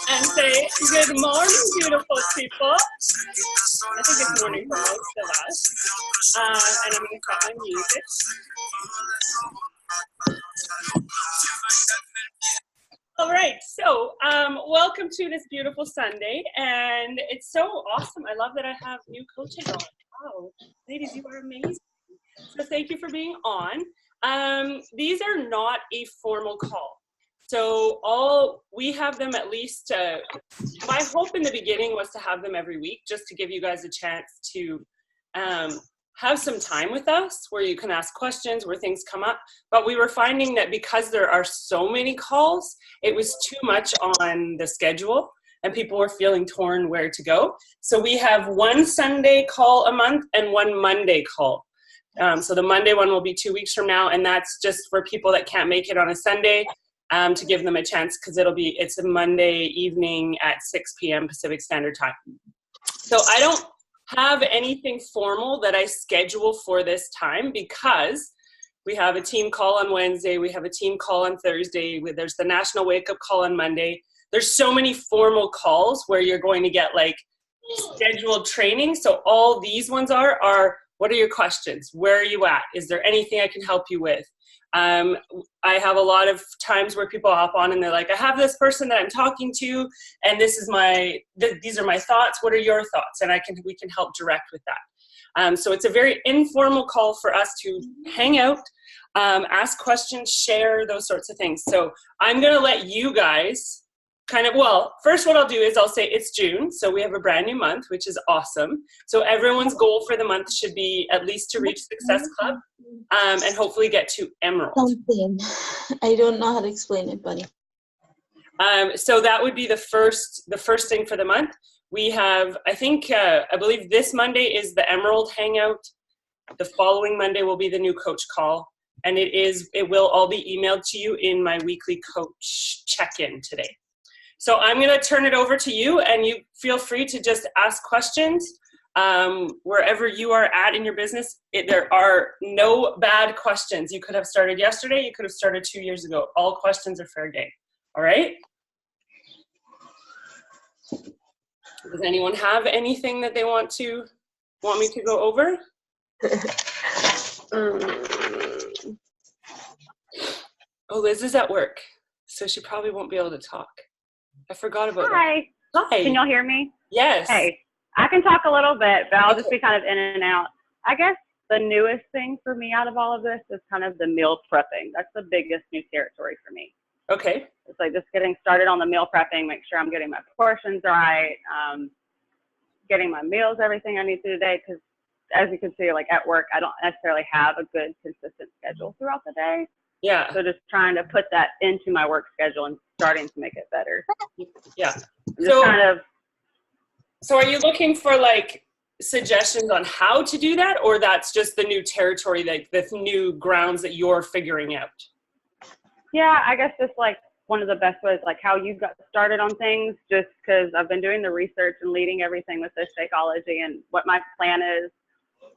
And say, good morning, beautiful people. I think it's morning for most of us. And I'm going to set my music. All right, so welcome to this beautiful Sunday, and it's so awesome. I love that I have new coaches on. Wow, ladies, you are amazing. So thank you for being on. These are not a formal call. So we have them at least, my hope in the beginning was to have them every week, just to give you guys a chance to have some time with us where you can ask questions, where things come up. But we were finding that because there are so many calls, it was too much on the schedule and people were feeling torn where to go. So we have one Sunday call a month and one Monday call. So the Monday one will be 2 weeks from now, and that's just for people that can't make it on a Sunday, to give them a chance, because it's a Monday evening at 6 p.m. Pacific Standard Time. So I don't have anything formal that I schedule for this time, because we have a team call on Wednesday, we have a team call on Thursday, there's the National Wake Up Call on Monday. There's so many formal calls where you're going to get like scheduled training. So all these ones are what are your questions? Where are you at? Is there anything I can help you with? I have a lot of times where people hop on and they're like, I have this person that I'm talking to, and these are my thoughts. What are your thoughts? And we can help direct with that. So it's a very informal call for us to hang out, ask questions, share, those sorts of things. So I'm going to let you guys first what I'll do is I'll say it's June, so we have a brand new month, which is awesome. So everyone's goal for the month should be at least to reach Success Club, and hopefully get to Emerald. Something. I don't know how to explain it, buddy. So that would be the first thing for the month. We have, I believe this Monday is the Emerald Hangout. The following Monday will be the new coach call, and it will all be emailed to you in my weekly coach check-in today. So I'm going to turn it over to you, and you feel free to just ask questions wherever you are at in your business. There are no bad questions. You could have started yesterday. You could have started 2 years ago. All questions are fair game. All right? Does anyone have anything that they want me to go over? Oh, Liz is at work, so she probably won't be able to talk. I forgot about that. Hi. Can y'all hear me? Yes. Hey, I can talk a little bit, but I'll just be kind of in and out. I guess the newest thing for me out of all of this is kind of the meal prepping. That's the biggest new territory for me. Okay. It's like just getting started on the meal prepping, make sure I'm getting my portions right, getting my meals, everything I need to today, because as you can see, like at work, I don't necessarily have a good consistent schedule throughout the day. Yeah. So just trying to put that into my work schedule and starting to make it better. Yeah. So are you looking for like suggestions on how to do that, or that's just the new territory, like the new grounds that you're figuring out? Yeah, I guess just like one of the best ways, like how you got started on things, just because I've been doing the research and leading everything with this Shakeology and what my plan is.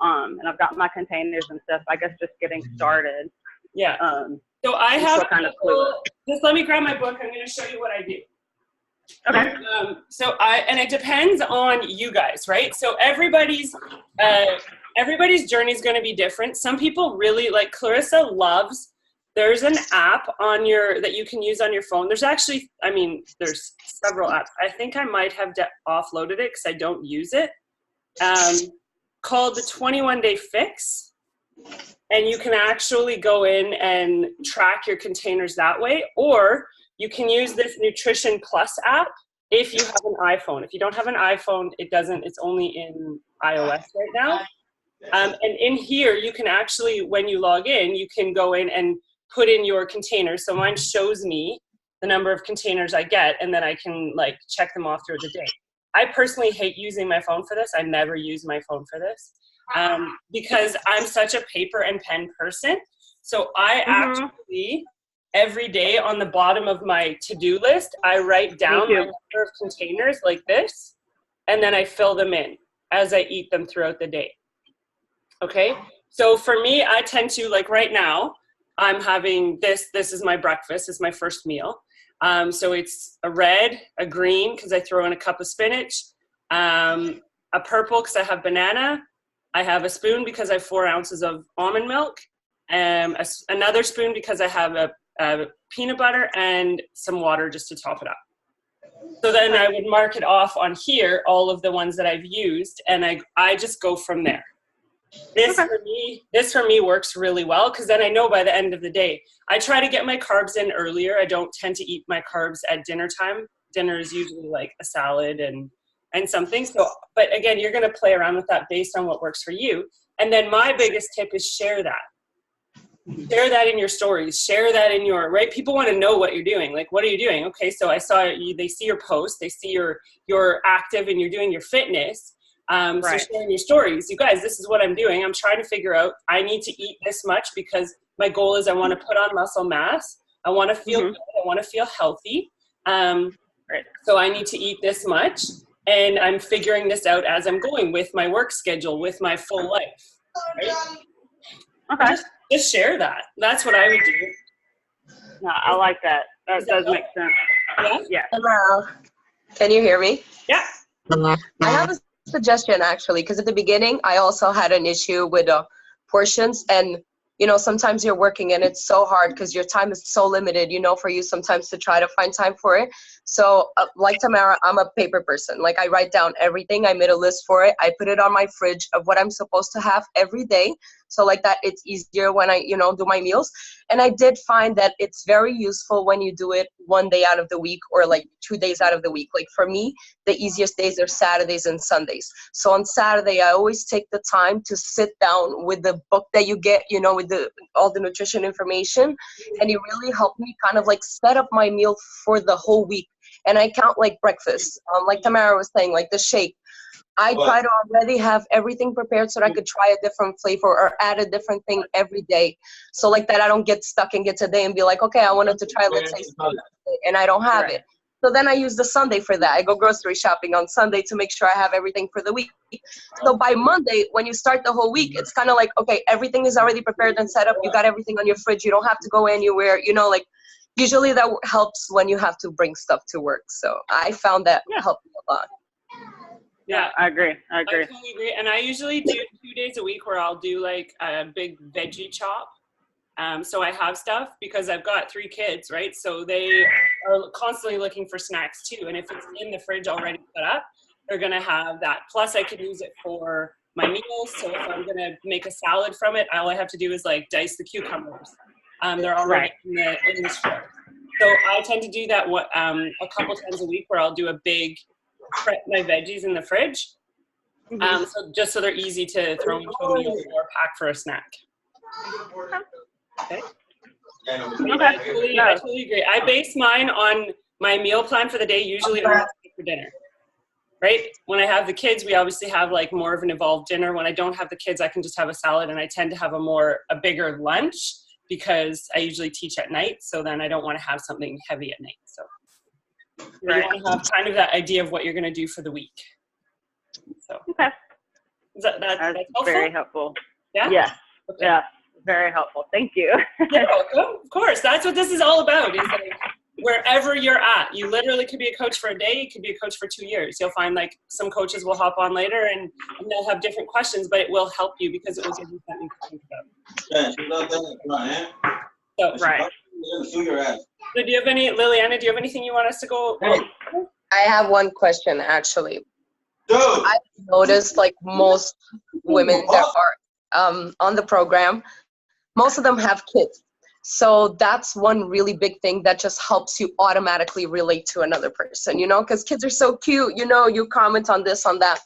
And I've got my containers and stuff. I guess just getting started. Yeah. So I have kind of clueless. Just let me grab my book. I'm going to show you what I do. Okay. And it depends on you guys, right? So everybody's journey is going to be different. Some people really, like Clarissa loves, there's an app that you can use on your phone. There's actually, there's several apps. I think I might have offloaded it because I don't use it. Called the 21 Day Fix. And you can actually go in and track your containers that way, or you can use this Nutrition Plus app if you have an iPhone. If you don't have an iPhone, it's only in iOS right now. And in here, you can actually, when you log in, you can go in and put in your containers. So mine shows me the number of containers I get, and then I can like check them off through the day. I personally hate using my phone for this. I never use my phone for this. Because I'm such a paper and pen person. So I actually, every day on the bottom of my to-do list, I write down my number of containers like this, and then I fill them in as I eat them throughout the day. Okay? So for me, I tend to, like right now, I'm having this is my breakfast, it's my first meal. So it's a red, a green, because I throw in a cup of spinach, a purple because I have banana. I have a spoon because I have 4 ounces of almond milk, another spoon because I have a peanut butter and some water just to top it up. So then I would mark it off on here, all of the ones that I've used, and I just go from there. This for me works really well because then I know by the end of the day. I try to get my carbs in earlier. I don't tend to eat my carbs at dinner time. Dinner is usually like a salad and something. So, but again, you're going to play around with that based on what works for you. And then my biggest tip is share that. Share that in your stories. Share that in your, right? People want to know what you're doing. Like, what are you doing? Okay, so I saw you, they see your post, they see you're active and you're doing your fitness. So sharing your stories. You guys, this is what I'm doing. I'm trying to figure out, I need to eat this much because my goal is I want to put on muscle mass. I want to feel good. I want to feel healthy. So I need to eat this much. And I'm figuring this out as I'm going with my work schedule, with my full life. Right? Okay. Just share that. That's what I would do. No, I like that. That does make sense. Yeah. Hello. Can you hear me? Yeah. I have a suggestion actually, because at the beginning I also had an issue with portions, and you know, sometimes you're working and it's so hard because your time is so limited, you know, for you sometimes to try to find time for it. So like Tamara, I'm a paper person. Like I write down everything. I made a list for it. I put it on my fridge of what I'm supposed to have every day. So like that, it's easier when I, you know, do my meals. And I did find that it's very useful when you do it 1 day out of the week or like 2 days out of the week. Like for me, the easiest days are Saturdays and Sundays. So on Saturday, I always take the time to sit down with the book that you get, you know, with all the nutrition information. And it really helped me kind of like set up my meal for the whole week. And I count like breakfast, like Tamara was saying, like the shake. I try to already have everything prepared so that I could try a different flavor or add a different thing every day. So like that I don't get stuck and get today and be like, okay, I wanted to try, let's say, and I don't have it. So then I use the Sunday for that. I go grocery shopping on Sunday to make sure I have everything for the week. So by Monday, when you start the whole week, it's kind of like, okay, everything is already prepared and set up. You got everything on your fridge. You don't have to go anywhere, you know, like usually that helps when you have to bring stuff to work. So I found that helped me a lot. Yeah, I agree. I totally agree. And I usually do 2 days a week where I'll do like a big veggie chop. So I have stuff because I've got 3 kids, right? So they are constantly looking for snacks too. And if it's in the fridge already put up, they're going to have that. Plus I could use it for my meals. So if I'm going to make a salad from it, all I have to do is like dice the cucumbers. They're already in the strip. So I tend to do that a couple times a week where I'll do a big prep my veggies in the fridge. So just so they're easy to throw into a meal or pack for a snack. Okay. I totally agree. I base mine on my meal plan for the day, usually on what I eat for dinner. Right? When I have the kids, we obviously have like more of an involved dinner. When I don't have the kids, I can just have a salad, and I tend to have a bigger lunch because I usually teach at night. So then I don't want to have something heavy at night. So you want to have kind of that idea of what you're going to do for the week. So that's helpful? Very helpful. Yeah? Yes. Okay. Yeah. Very helpful. Thank you. You're welcome. Of course. That's what this is all about, is like wherever you're at. You literally could be a coach for a day. You could be a coach for 2 years. You'll find like some coaches will hop on later and they'll have different questions, but it will help you because it will give you something to think about. So, So do you have Liliana, do you have anything you want us to go over? I have one question actually. I've noticed like most women that are on the program, most of them have kids. So that's one really big thing that just helps you automatically relate to another person, you know, because kids are so cute, you know, you comment on this, on that.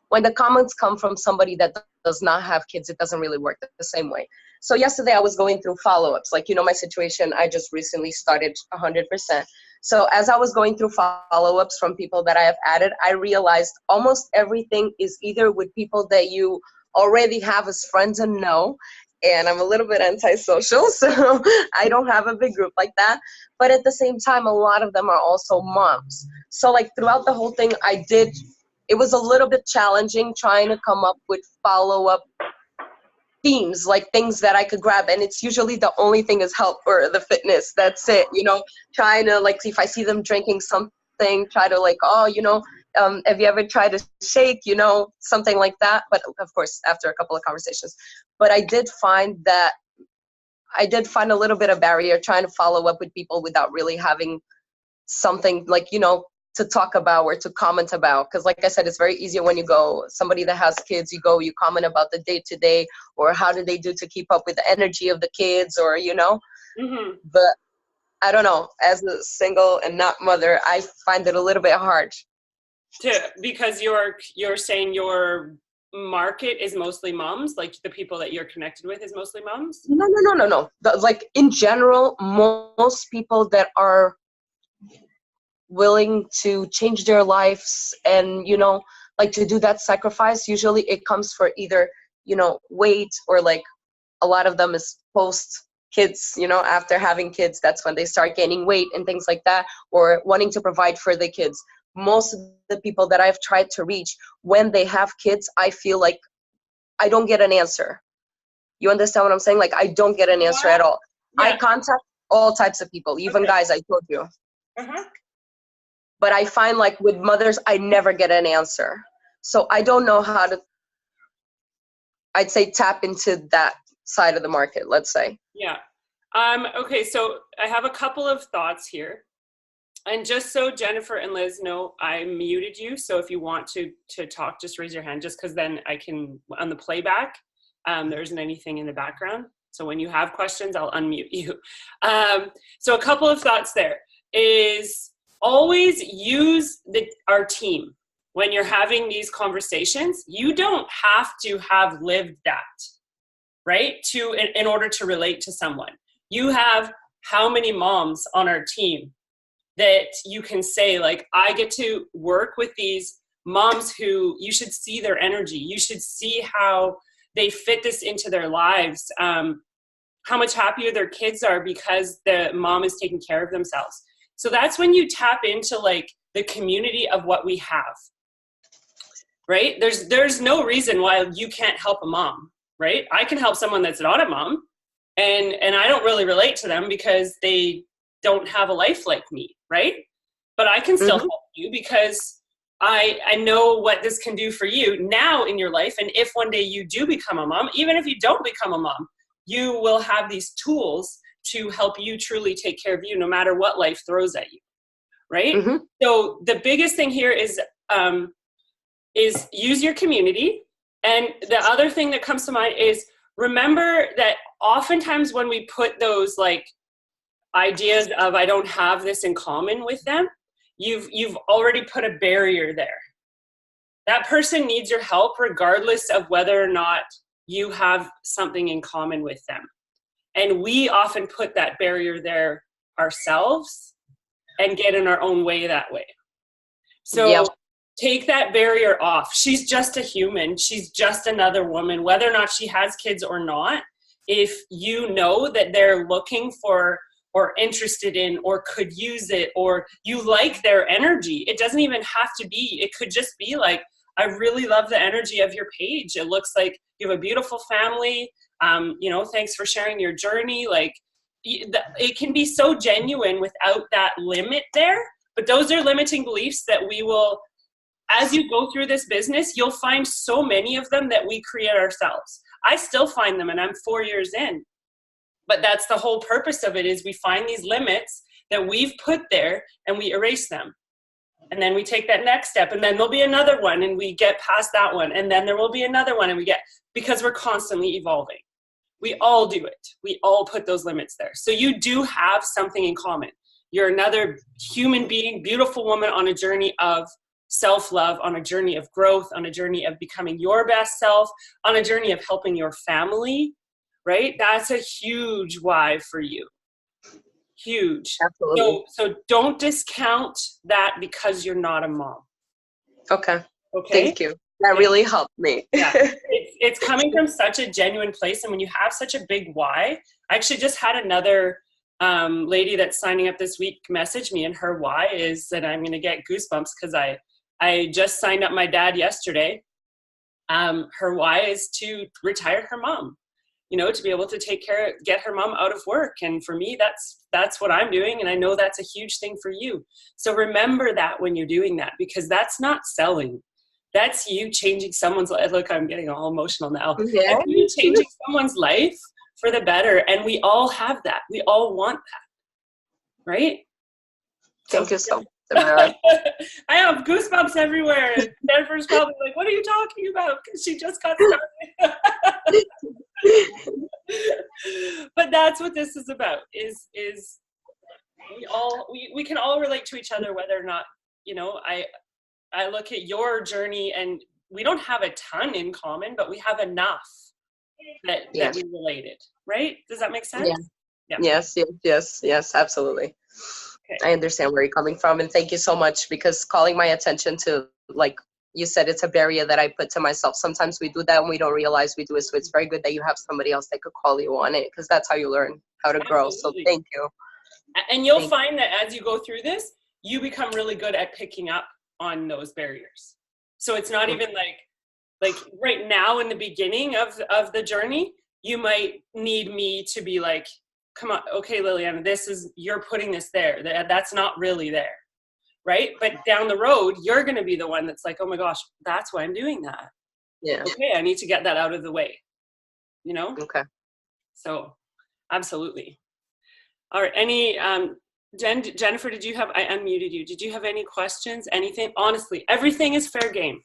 When the comments come from somebody that does not have kids, it doesn't really work the same way. So yesterday I was going through follow-ups, like, you know, my situation, I just recently started 100%. So as I was going through follow-ups from people that I have added, I realized almost everything is either with people that you already have as friends and know, and I'm a little bit antisocial, so I don't have a big group like that. But at the same time, a lot of them are also moms. So like throughout the whole thing, it was a little bit challenging trying to come up with follow-up themes, like things that I could grab, and it's usually the only thing is health or the fitness. That's it, you know. Trying to like, if I see them drinking something, try to like, oh, you know, have you ever tried a shake, you know, something like that. But of course, after a couple of conversations. But I did find a little bit of barrier trying to follow up with people without really having something like, you know, to talk about or to comment about. Because like I said, it's very easy when you go, somebody that has kids, you comment about the day to day, or how do they do to keep up with the energy of the kids, or, you know. Mm-hmm. But I don't know, as a single and not mother, I find it a little bit hard. Because you're saying your market is mostly moms, like the people that you're connected with is mostly moms? No. Like in general, most people that are willing to change their lives and, you know, like to do that sacrifice, usually it comes for either, you know, weight, or like a lot of them is post kids, you know, after having kids, that's when they start gaining weight and things like that, or wanting to provide for the kids. Most of the people that I've tried to reach, when they have kids, I feel like I don't get an answer. You understand what I'm saying? Like, I don't get an answer at all. Yeah. I contact all types of people, even guys, I told you. Uh-huh. But I find like with mothers, I never get an answer. So I don't know how to, I'd say, tap into that side of the market, let's say. Yeah. Okay, so I have a couple of thoughts here. And just so Jennifer and Liz know, I muted you. So if you want to talk, just raise your hand, just because then I can, on the playback, there isn't anything in the background. So when you have questions, I'll unmute you. So a couple of thoughts there is always use our team. When you're having these conversations, you don't have to have lived that, right? In order to relate to someone. You have how many moms on our team that you can say, like, I get to work with these moms who you should see their energy. You should see how they fit this into their lives. How much happier their kids are because the mom is taking care of themselves. So that's when you tap into like the community of what we have, right? There's no reason why you can't help a mom, right? I can help someone that's not a mom, and I don't really relate to them because they don't have a life like me, right? But I can still help you because I know what this can do for you now in your life. And if one day you do become a mom, even if you don't become a mom, you will have these tools to help you truly take care of you no matter what life throws at you, right? Mm-hmm. So the biggest thing here is use your community. And the other thing that comes to mind is remember that oftentimes when we put those like ideas of I don't have this in common with them, you've already put a barrier there. That person needs your help regardless of whether or not you have something in common with them. And we often put that barrier there ourselves and get in our own way that way. So take that barrier off. She's just a human. She's just another woman, whether or not she has kids or not. If you know that they're looking for or interested in or could use it, or you like their energy, it doesn't even have to be, it could just be like, I really love the energy of your page. It looks like you have a beautiful family. You know, thanks for sharing your journey. Like, it can be so genuine without that limit there. But those are limiting beliefs that we will, as you go through this business, you'll find so many of them that we create ourselves. I still find them, and I'm 4 years in. But that's the whole purpose of it, is we find these limits that we've put there and we erase them. And then we take that next step, and then there'll be another one and we get past that one. And then there will be another one and we get, because we're constantly evolving. We all do it. We all put those limits there. So you do have something in common. You're another human being, beautiful woman on a journey of self-love, on a journey of growth, on a journey of becoming your best self, on a journey of helping your family, right? That's a huge why for you. Huge. Absolutely. So don't discount that because you're not a mom. Okay. Okay. Thank you. That really helped me. Yeah. It's coming from such a genuine place. And when you have such a big why, I actually just had another lady that's signing up this week message me, and her why is, and I'm going to get goosebumps because I just signed up my dad yesterday. Her why is to retire her mom. you know, to be able to get her mom out of work. And for me, that's what I'm doing. And I know that's a huge thing for you. So remember that when you're doing that, because that's not selling. That's you changing someone's life. Look, I'm getting all emotional now. Yeah. That's you changing someone's life for the better. And we all have that. We all want that. Right? Thank you so much, Tamara. I have goosebumps everywhere. And Jennifer's probably like, what are you talking about? Because she just got started. But that's what this is about, is we can all relate to each other, whether or not, you know, I look at your journey and we don't have a ton in common, but we have enough that we related, right? Does that make sense? Yeah. Yes, absolutely. Okay. I understand where you're coming from, and thank you so much, because calling my attention to, like you said, it's a barrier that I put to myself. Sometimes we do that and we don't realize we do it. So it's very good that you have somebody else that could call you on it, because that's how you learn how to grow. Absolutely. So thank you. And you'll find that as you go through this, you become really good at picking up on those barriers. So it's not even like right now in the beginning of the journey, you might need me to be like, come on, okay, Liliana, you're putting this there. That's not really there, right? But down the road, you're going to be the one that's like, oh my gosh, that's why I'm doing that. Yeah. Okay, I need to get that out of the way, you know? Okay. So, absolutely. All right, Jennifer, I unmuted you. Did you have any questions, anything? Honestly, everything is fair game.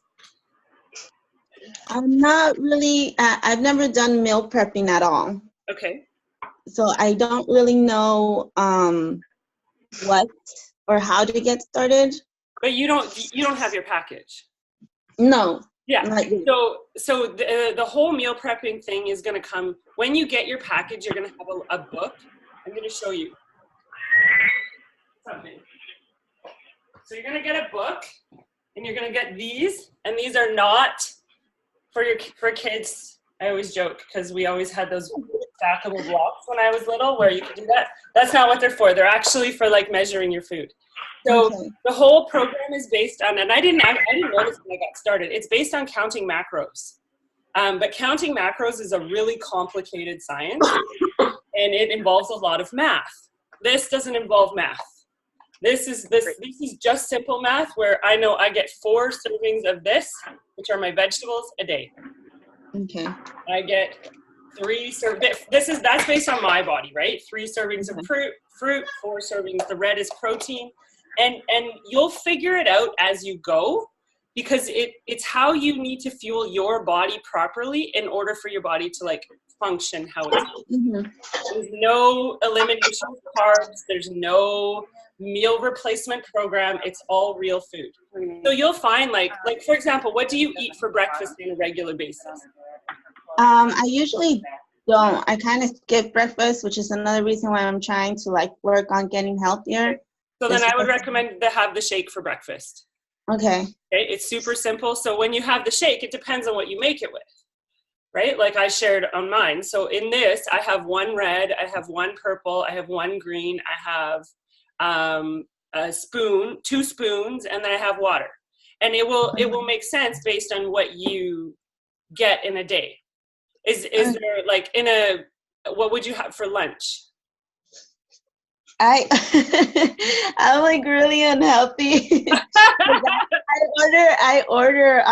I'm not really, I've never done meal prepping at all. Okay. So I don't really know what or how to get started. But you don't have your package. No. Yeah. So the whole meal prepping thing is going to come when you get your package. You're going to have a book. I'm going to show you something. So you're going to get a book, and you're going to get these, and these are not for kids. I always joke because we always had those stackable blocks when I was little where you could do that. That's not what they're for. They're actually for like measuring your food. So the whole program is based on, and I didn't notice when I got started, it's based on counting macros. But counting macros is a really complicated science, and it involves a lot of math. This doesn't involve math. This is just simple math where I know I get 4 servings of this, which are my vegetables, a day. Okay. I get 3 servings. That's based on my body, right? 3 servings of fruit, 4 servings. The red is protein, and you'll figure it out as you go, because it's how you need to fuel your body properly in order for your body to like function how it's supposed to. There's no elimination of carbs. There's no meal replacement program. It's all real food. So you'll find like for example, what do you eat for breakfast on a regular basis? I usually don't. I kind of skip breakfast, which is another reason why I'm trying to like work on getting healthier. So then I would recommend to have the shake for breakfast. Okay. It's super simple. So when you have the shake, it depends on what you make it with, right? Like I shared on mine. So in this, I have 1 red, I have 1 purple, I have 1 green, I have a spoon, 2 spoons, and then I have water. And it will make sense based on what you get in a day. Is there like what would you have for lunch? I'm like really unhealthy. I order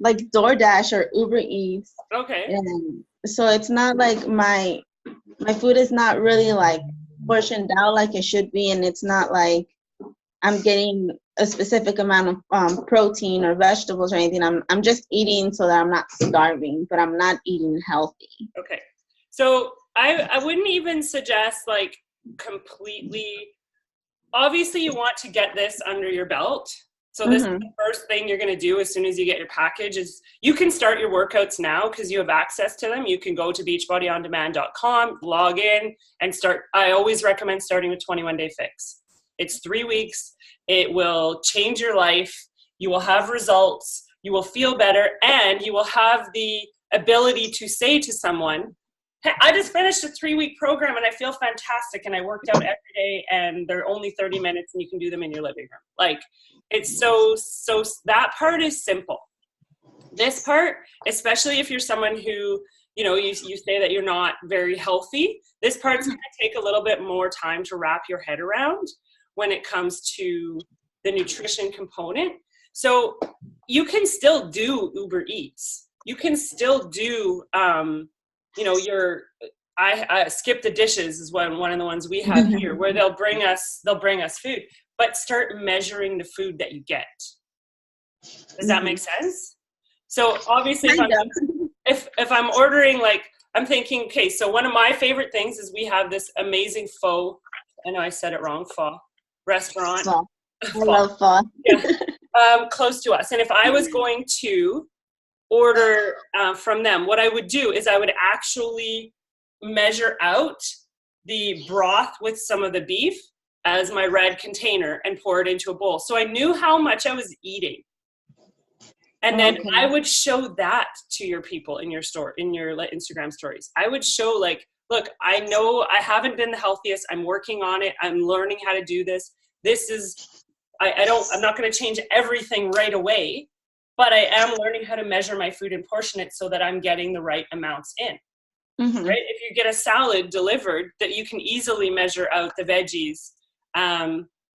like DoorDash or Uber Eats. Okay. And so it's not like my food is not really like portioned out like it should be, and it's not like I'm getting a specific amount of protein or vegetables or anything. I'm just eating so that I'm not starving, but I'm not eating healthy. Okay. So I wouldn't even suggest like completely, obviously you want to get this under your belt. So this is the first thing you're going to do as soon as you get your package is you can start your workouts now because you have access to them. You can go to beachbodyondemand.com, log in and start. I always recommend starting with 21-day fix. It's 3 weeks. It will change your life. You will have results. You will feel better, and you will have the ability to say to someone, hey, I just finished a 3-week program and I feel fantastic and I worked out every day and they're only 30 minutes and you can do them in your living room. Like it's so that part is simple. This part, especially if you're someone who, you know, you say that you're not very healthy. This part's going to take a little bit more time to wrap your head around when it comes to the nutrition component. So you can still do Uber Eats. You can still do, you know, I skip the dishes is one of the ones we have here, where they'll bring us food, but start measuring the food that you get. Does that make sense? So obviously if I'm ordering, like, I'm thinking, okay, so one of my favorite things is we have this amazing pho, I know I said it wrong, pho restaurant. Pho. I love pho. Yeah, close to us. And if I was going to order from them, what I would do is I would actually measure out the broth with some of the beef as my red container and pour it into a bowl. So I knew how much I was eating. And then I would show that to your people in your store, in your Instagram stories. I would show, like, look, I know I haven't been the healthiest. I'm working on it. I'm learning how to do this. This is, I'm not going to change everything right away, but I am learning how to measure my food and portion it so that I'm getting the right amounts in. Right? If you get a salad delivered, that you can easily measure out the veggies.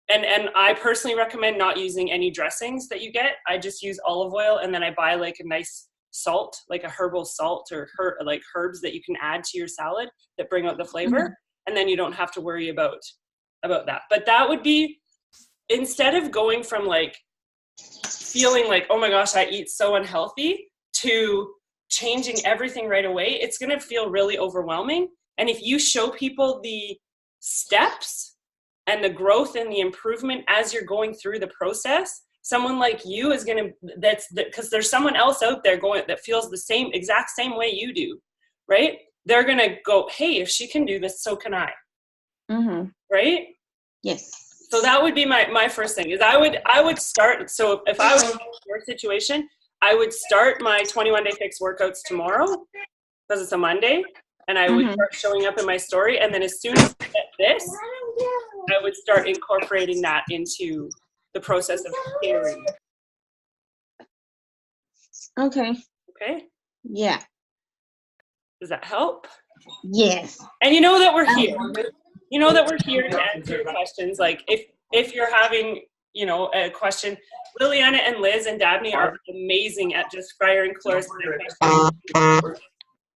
And I personally recommend not using any dressings that you get. I just use olive oil, and then I buy like a nice salt, like a herbal salt or like herbs that you can add to your salad that bring out the flavor. And then you don't have to worry about that. But that would be, instead of going from like feeling like, oh my gosh, I eat so unhealthy, to changing everything right away, it's going to feel really overwhelming. And if you show people the steps and the growth and the improvement as you're going through the process, someone like you is going to, because there's someone else out there that feels the exact same way you do, right? They're going to go, hey, if she can do this, so can I. Right? Yes. So that would be my first thing, is I would start. So if I was in your situation, I would start my 21 Day Fix workouts tomorrow, because it's a Monday, and I would start showing up in my story. And then as soon as I get this, I would start incorporating that into the process of preparing. Okay. Okay? Yeah. Does that help? Yes. And you know that we're here. You know that we're here to answer your questions. Like, if you're having, you know, a question, Liliana and Liz and Dabney are amazing at just firing clarifying questions.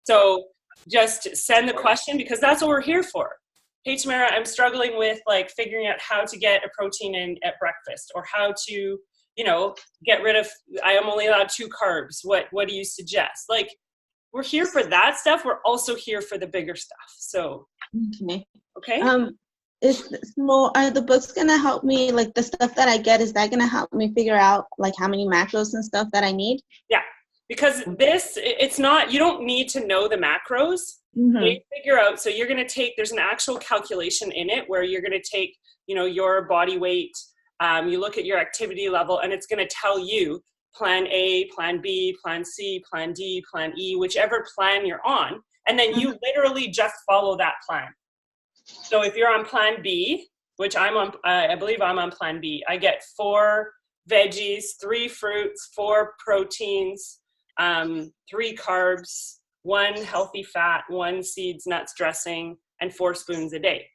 So just send the question, because that's what we're here for. Hey, Tamara, I'm struggling with like figuring out how to get a protein in at breakfast, or how to, you know, get rid of, I am only allowed 2 carbs. What do you suggest? Like, we're here for that stuff. We're also here for the bigger stuff. So, okay. Are the books gonna help me, like the stuff that I get, is that gonna help me figure out like how many macros and stuff that I need? Yeah, because it's not, you don't need to know the macros. They figure out, so you're gonna take, there's an actual calculation in it where you're gonna take, you know, your body weight, you look at your activity level, and it's gonna tell you plan A, plan B, plan C, plan D, plan E, whichever plan you're on, and then you literally just follow that plan. So if you're on plan B, which I'm on, I believe I'm on plan B, I get 4 veggies, 3 fruits, 4 proteins, 3 carbs, 1 healthy fat, 1 seeds, nuts, dressing, and 4 spoons a day.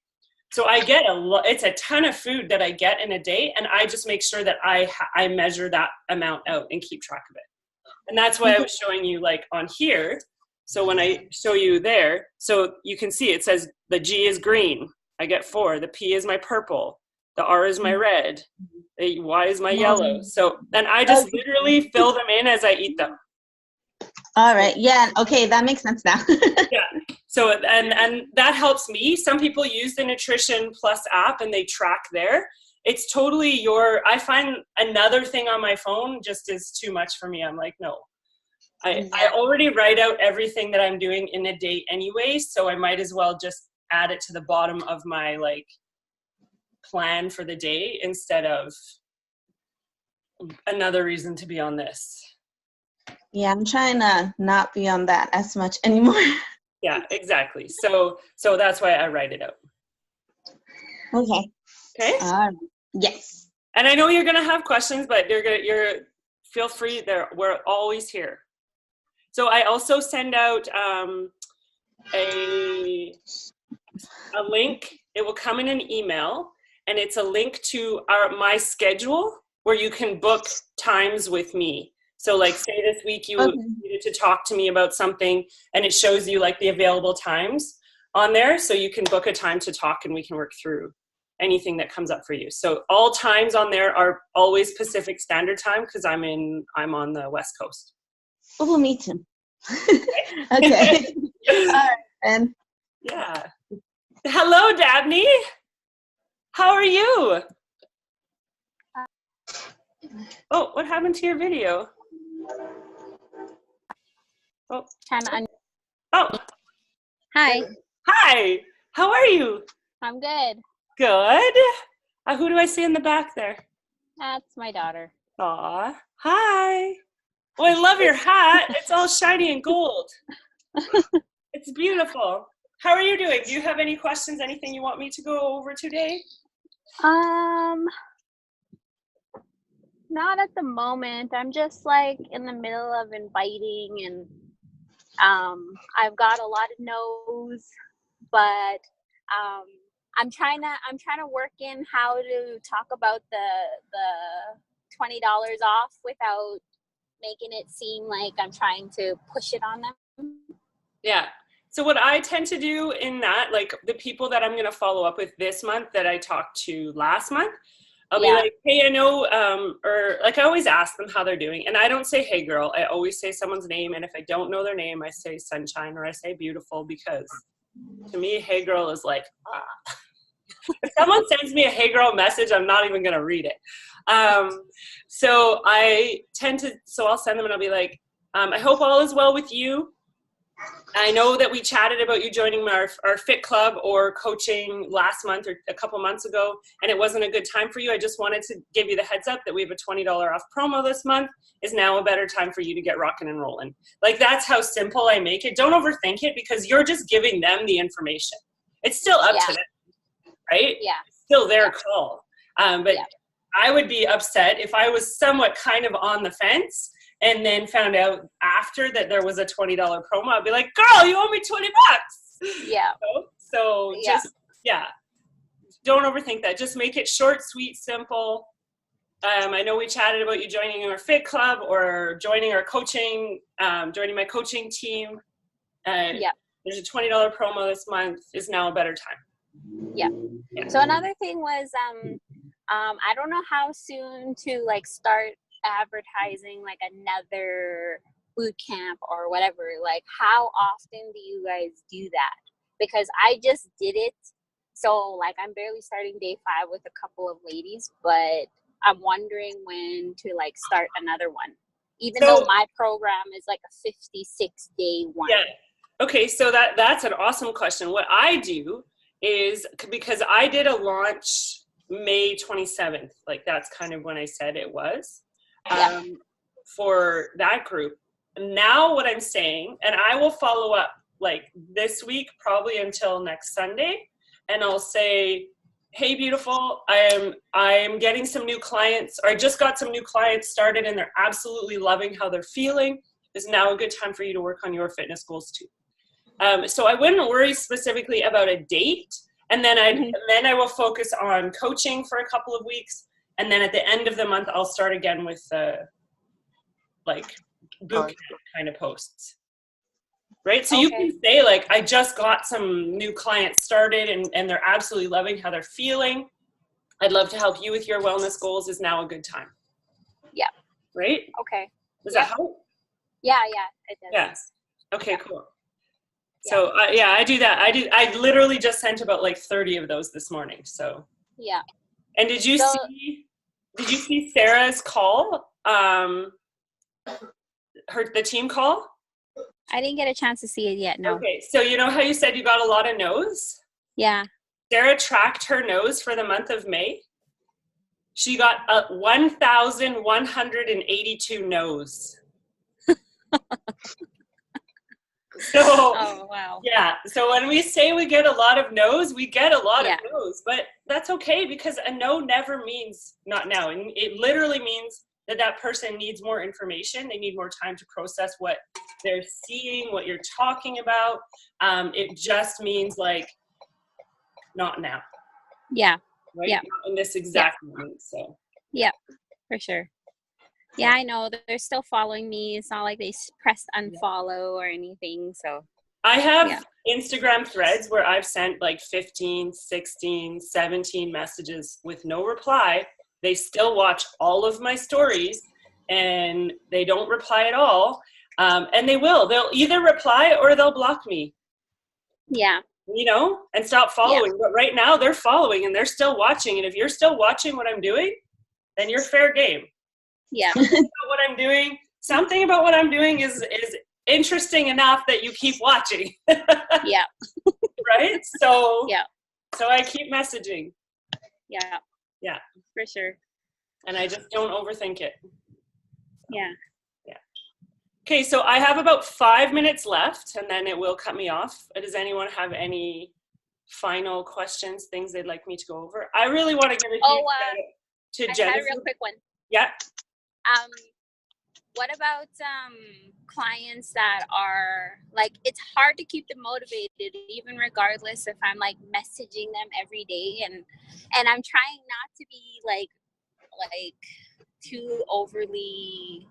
So I get it's a ton of food that I get in a day, and I just make sure that I measure that amount out and keep track of it. And that's why I was showing you like on here. So when I show you there, so you can see it says the G is green, I get 4. The P is my purple. The R is my red. The Y is my yellow. So then I just literally fill them in as I eat them. All right. Yeah. Okay. That makes sense now. Yeah. So, and that helps me. Some people use the Nutrition Plus app and they track there. It's totally I find another thing on my phone just is too much for me. I'm like, no. I already write out everything that I'm doing in a day anyway, so I might as well just add it to the bottom of my like plan for the day instead of another reason to be on this. Yeah, I'm trying to not be on that as much anymore. Yeah, exactly. So that's why I write it out. Okay. Okay. Yes. And I know you're gonna have questions, but feel free. We're always here. So I also send out a link. It will come in an email, and it's a link to my schedule where you can book times with me. So like say this week you needed to talk to me about something, and it shows you like the available times on there, so you can book a time to talk and we can work through anything that comes up for you. So all times on there are always Pacific Standard Time because I'm on the West Coast. We'll meet him. Okay. All right, then. Yeah. Hello, Dabney. How are you? Oh, what happened to your video? Oh. Oh. Hi. Hi. How are you? I'm good. Good. Who do I see in the back there? That's my daughter. Aw. Hi. Oh, I love your hat. It's all shiny and gold. It's beautiful. How are you doing? Do you have any questions? Anything you want me to go over today? Not at the moment. I'm just like in the middle of inviting, and I've got a lot of no's, but I'm trying to work in how to talk about the $20 off without making it seem like I'm trying to push it on them. Yeah. So what I tend to do in that, like the people that I'm going to follow up with this month that I talked to last month, I'll be like, hey, I know, or like I always ask them how they're doing. And I don't say, hey, girl. I always say someone's name. And if I don't know their name, I say sunshine or I say beautiful, because to me, hey, girl is like, ah. If someone sends me a hey, girl message, I'm not even going to read it. So I'll send them and I'll be like, I hope all is well with you. I know that we chatted about you joining our fit club or coaching last month or a couple months ago, and it wasn't a good time for you. I just wanted to give you the heads up that we have a $20 off promo this month. Is now a better time for you to get rocking and rolling. Like, that's how simple I make it. Don't overthink it, because you're just giving them the information. It's still up to them, right? Yeah. It's still their call. But I would be upset if I was somewhat kind of on the fence and then found out after that there was a $20 promo. I'd be like, girl, you owe me $20. Yeah. So just, don't overthink that. Just make it short, sweet, simple. I know we chatted about you joining our fit club or joining our coaching, joining my coaching team. There's a $20 promo this month. Is now a better time. Yeah. So another thing was, I don't know how soon to like start advertising like another boot camp or whatever. Like, how often do you guys do that? Because I just did it, so like I'm barely starting day 5 with a couple of ladies, but I'm wondering when to like start another one, even though my program is like a 56-day one. Yeah. Okay, so that's an awesome question. What I do is, because I did a launch May 27th, like that's kind of when I said it was. For that group. Now what I'm saying, and I will follow up like this week, probably until next Sunday, and I'll say, hey, beautiful, I am getting some new clients, or I just got some new clients started and they're absolutely loving how they're feeling. Is now a good time for you to work on your fitness goals too. So I wouldn't worry specifically about a date, and then I will focus on coaching for a couple of weeks. And then at the end of the month, I'll start again with like boot camp kind of posts, right? So you can say like, I just got some new clients started and they're absolutely loving how they're feeling. I'd love to help you with your wellness goals. Is now a good time. Yeah. Right? Okay. Does that help? Yeah, it does. Yes. Okay, cool. So I do that. I literally just sent about like 30 of those this morning. So yeah. And did you see Sarah's call? The team call? I didn't get a chance to see it yet, no. Okay, so you know how you said you got a lot of no's? Yeah. Sarah tracked her no's for the month of May. She got 1,182 no's. So, oh, wow. Yeah, so when we say we get a lot of no's, we get a lot of no's, but that's okay, because a no never means not now. And it literally means that that person needs more information. They need more time to process what they're seeing, what you're talking about. It just means like, not now. Yeah. Right? Yeah. Not in this exact moment. So. Yeah, for sure. Yeah, I know they're still following me. It's not like they pressed unfollow or anything. So I have Instagram threads where I've sent like 15, 16, 17 messages with no reply. They still watch all of my stories and they don't reply at all. And they'll either reply or they'll block me. Yeah. You know, and stop following. But right now they're following and they're still watching. And if you're still watching what I'm doing, then you're fair game. Yeah. Something about what I'm doing is interesting enough that you keep watching. Yeah. Right? So yeah. So I keep messaging. Yeah. Yeah. For sure. And I just don't overthink it. Yeah. Yeah. Okay, so I have about 5 minutes left and then it will cut me off. Does anyone have any final questions, things they'd like me to go over? I really want to give a huge shout out to Jennifer. I had a real quick one. Yeah. What about clients that are like, it's hard to keep them motivated even regardless if I'm like messaging them every day, and I'm trying not to be like too overly,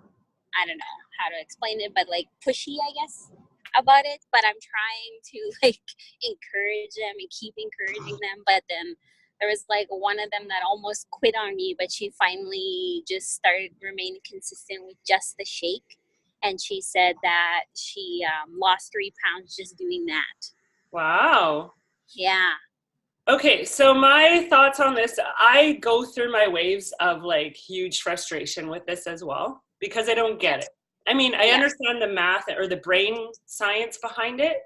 I don't know how to explain it, but like pushy, I guess, about it, but I'm trying to like encourage them and keep encouraging them. But then there was like one of them that almost quit on me, but she finally just started remaining consistent with just the shake. And she said that she lost 3 pounds just doing that. Wow. Yeah. Okay, so my thoughts on this, I go through my waves of like huge frustration with this as well, because I don't get it. I mean, I understand the math or the brain science behind it,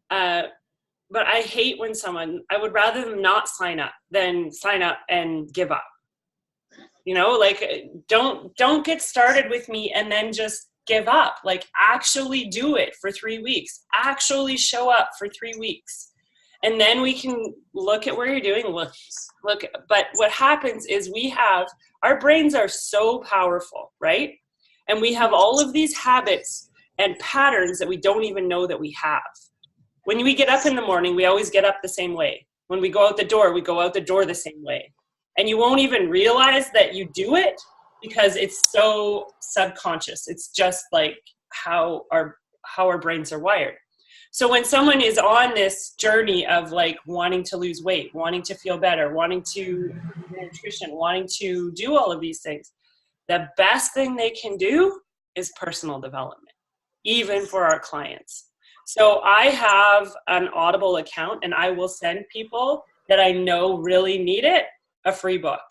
but I hate when I would rather them not sign up than sign up and give up. You know, like don't get started with me and then just give up. Like actually do it for 3 weeks. Actually show up for 3 weeks. And then we can look at where you're doing. Look. But what happens is our brains are so powerful, right? And we have all of these habits and patterns that we don't even know that we have. When we get up in the morning, we always get up the same way. When we go out the door, we go out the door the same way. And you won't even realize that you do it because it's so subconscious. It's just like how our brains are wired. So when someone is on this journey of like wanting to lose weight, wanting to feel better, wanting to nutrition, wanting to do all of these things, the best thing they can do is personal development, even for our clients. So I have an Audible account and I will send people that I know really need it a free book.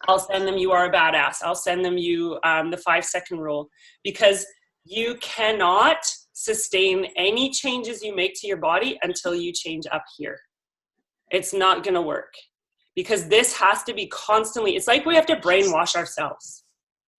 I'll send them You Are a Badass. I'll send them the 5-second rule, because you cannot sustain any changes you make to your body until you change up here. It's not going to work, because this has to be constantly, it's like we have to brainwash ourselves.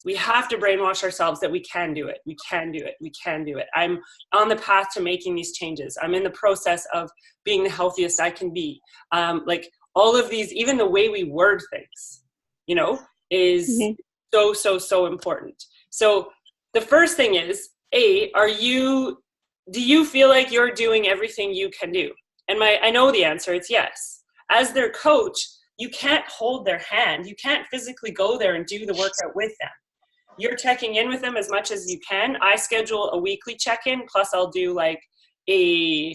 We have to brainwash ourselves that we can do it. We can do it. We can do it. I'm on the path to making these changes. I'm in the process of being the healthiest I can be. Like all of these, even the way we word things, you know, is so important. So the first thing is, do you feel like you're doing everything you can do? And I know the answer, it's yes. As their coach, you can't hold their hand. You can't physically go there and do the workout with them. You're checking in with them as much as you can. I schedule a weekly check-in, plus I'll do like a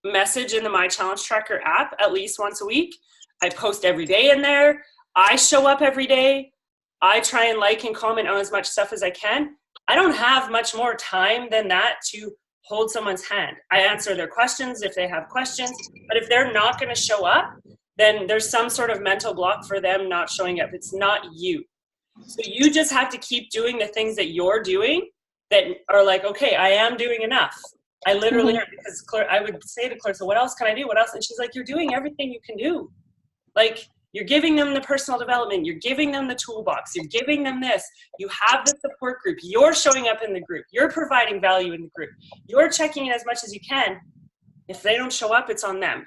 message in the My Challenge Tracker app at least once a week. I post every day in there. I show up every day. I try and like and comment on as much stuff as I can. I don't have much more time than that to hold someone's hand. I answer their questions if they have questions, but if they're not going to show up, then there's some sort of mental block for them not showing up. It's not you. So you just have to keep doing the things that you're doing that are like, okay, I am doing enough. I literally, because I would say to Claire, so what else can I do? What else? And she's like, you're doing everything you can do. Like, you're giving them the personal development. You're giving them the toolbox. You're giving them this. You have the support group. You're showing up in the group. You're providing value in the group. You're checking in as much as you can. If they don't show up, it's on them.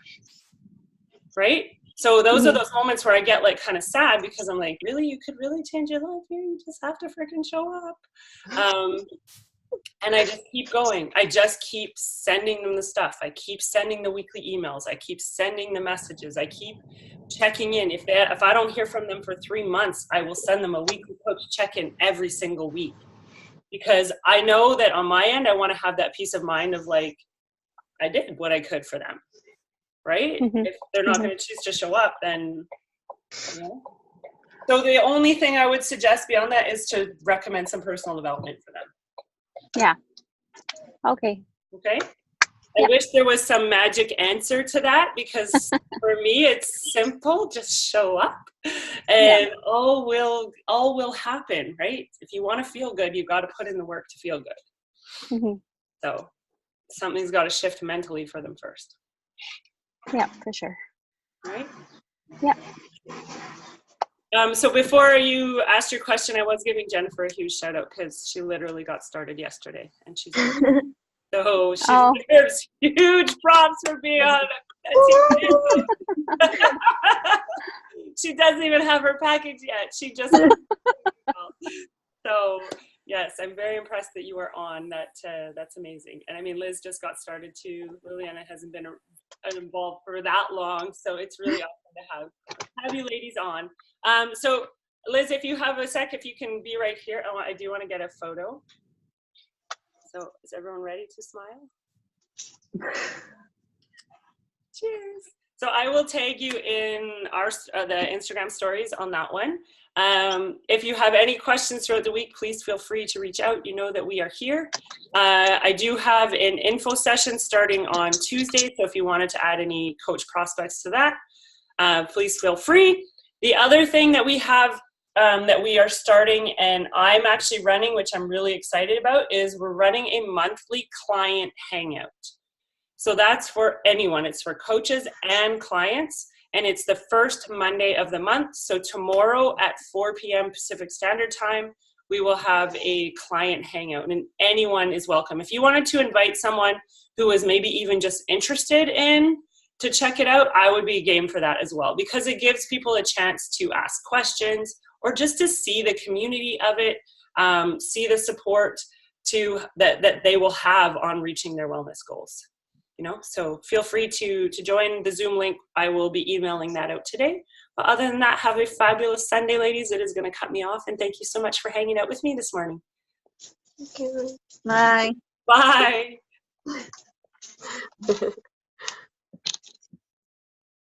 Right? So those are those moments where I get like kind of sad because I'm like, really, you could really change your life here. You just have to freaking show up. And I just keep going. I just keep sending them the stuff. I keep sending the weekly emails. I keep sending the messages. I keep checking in. If I don't hear from them for 3 months, I will send them a weekly coach check-in every single week. Because I know that on my end, I want to have that peace of mind of like, I did what I could for them, right? If they're not going to choose to show up, then, you know. So the only thing I would suggest beyond that is to recommend some personal development for them. Yeah. Okay. Okay. I wish there was some magic answer to that, because for me it's simple. Just show up and all will happen, right? If you want to feel good, you've got to put in the work to feel good. So something's got to shift mentally for them first. Yeah, for sure. Right? Yeah. So before you asked your question, I was giving Jennifer a huge shout out because she literally got started yesterday, and she's so she deserves huge props for being on. She doesn't even have her package yet. She just so yes, I'm very impressed that you are on. That's amazing. And I mean, Liz just got started too. Liliana hasn't been involved for that long, so it's really awesome to have you ladies on. So Liz, if you have a sec, if you can be right here, I do want to get a photo. So is everyone ready to smile? Cheers. So I will tag you in the Instagram stories on that one. If you have any questions throughout the week, please feel free to reach out. You know that we are here. I do have an info session starting on Tuesday, so if you wanted to add any coach prospects to that, please feel free. The other thing that we have that we are starting, and I'm actually running, which I'm really excited about, is we're running a monthly client hangout. So that's for anyone. It's for coaches and clients, and it's the first Monday of the month. So tomorrow at 4 p.m. Pacific Standard Time, we will have a client hangout, and anyone is welcome. If you wanted to invite someone who is maybe even just interested in to check it out, I would be game for that as well, because it gives people a chance to ask questions or just to see the community of it, see the support that they will have on reaching their wellness goals. You know, so feel free to join the Zoom link. I will be emailing that out today. But other than that, have a fabulous Sunday, ladies. It is going to cut me off, and thank you so much for hanging out with me this morning. Thank you. Bye. Bye.